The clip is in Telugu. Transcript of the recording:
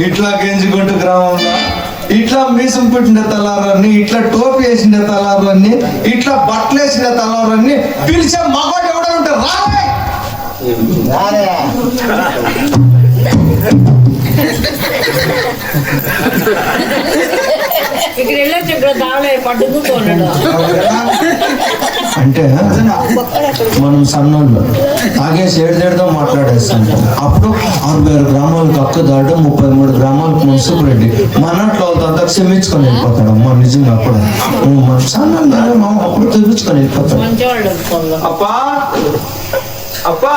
ఇట్లా గెంజుకుంటూ గ్రామంలో ఇట్లా మీసం పెట్టిన తలారాన్ని, ఇట్లా టోపీ వేసిన తలారాన్ని, ఇట్లా బట్టలు వేసిన తలారాన్ని పిలిచే మగవాడు ఎవడో ఉంటారు. అంటే మనం సన్నోళ్ళు తాగేసి ఏడుదేడుతో మాట్లాడేస్తుంటాం. అప్పుడు 60 గ్రామాలకు అక్క దాట 33 గ్రామాలకు మున్సిపల్ రెడ్డి మనట్లో అంతా క్షమించుకొని వెళ్ళిపోతాడు. అమ్మ నిజంగా అప్పుడు మన సన్నోళ్ళు మా అప్పుడు తెప్పించుకొని వెళ్ళిపోతాడు. అప్పా అప్పా అబ్బా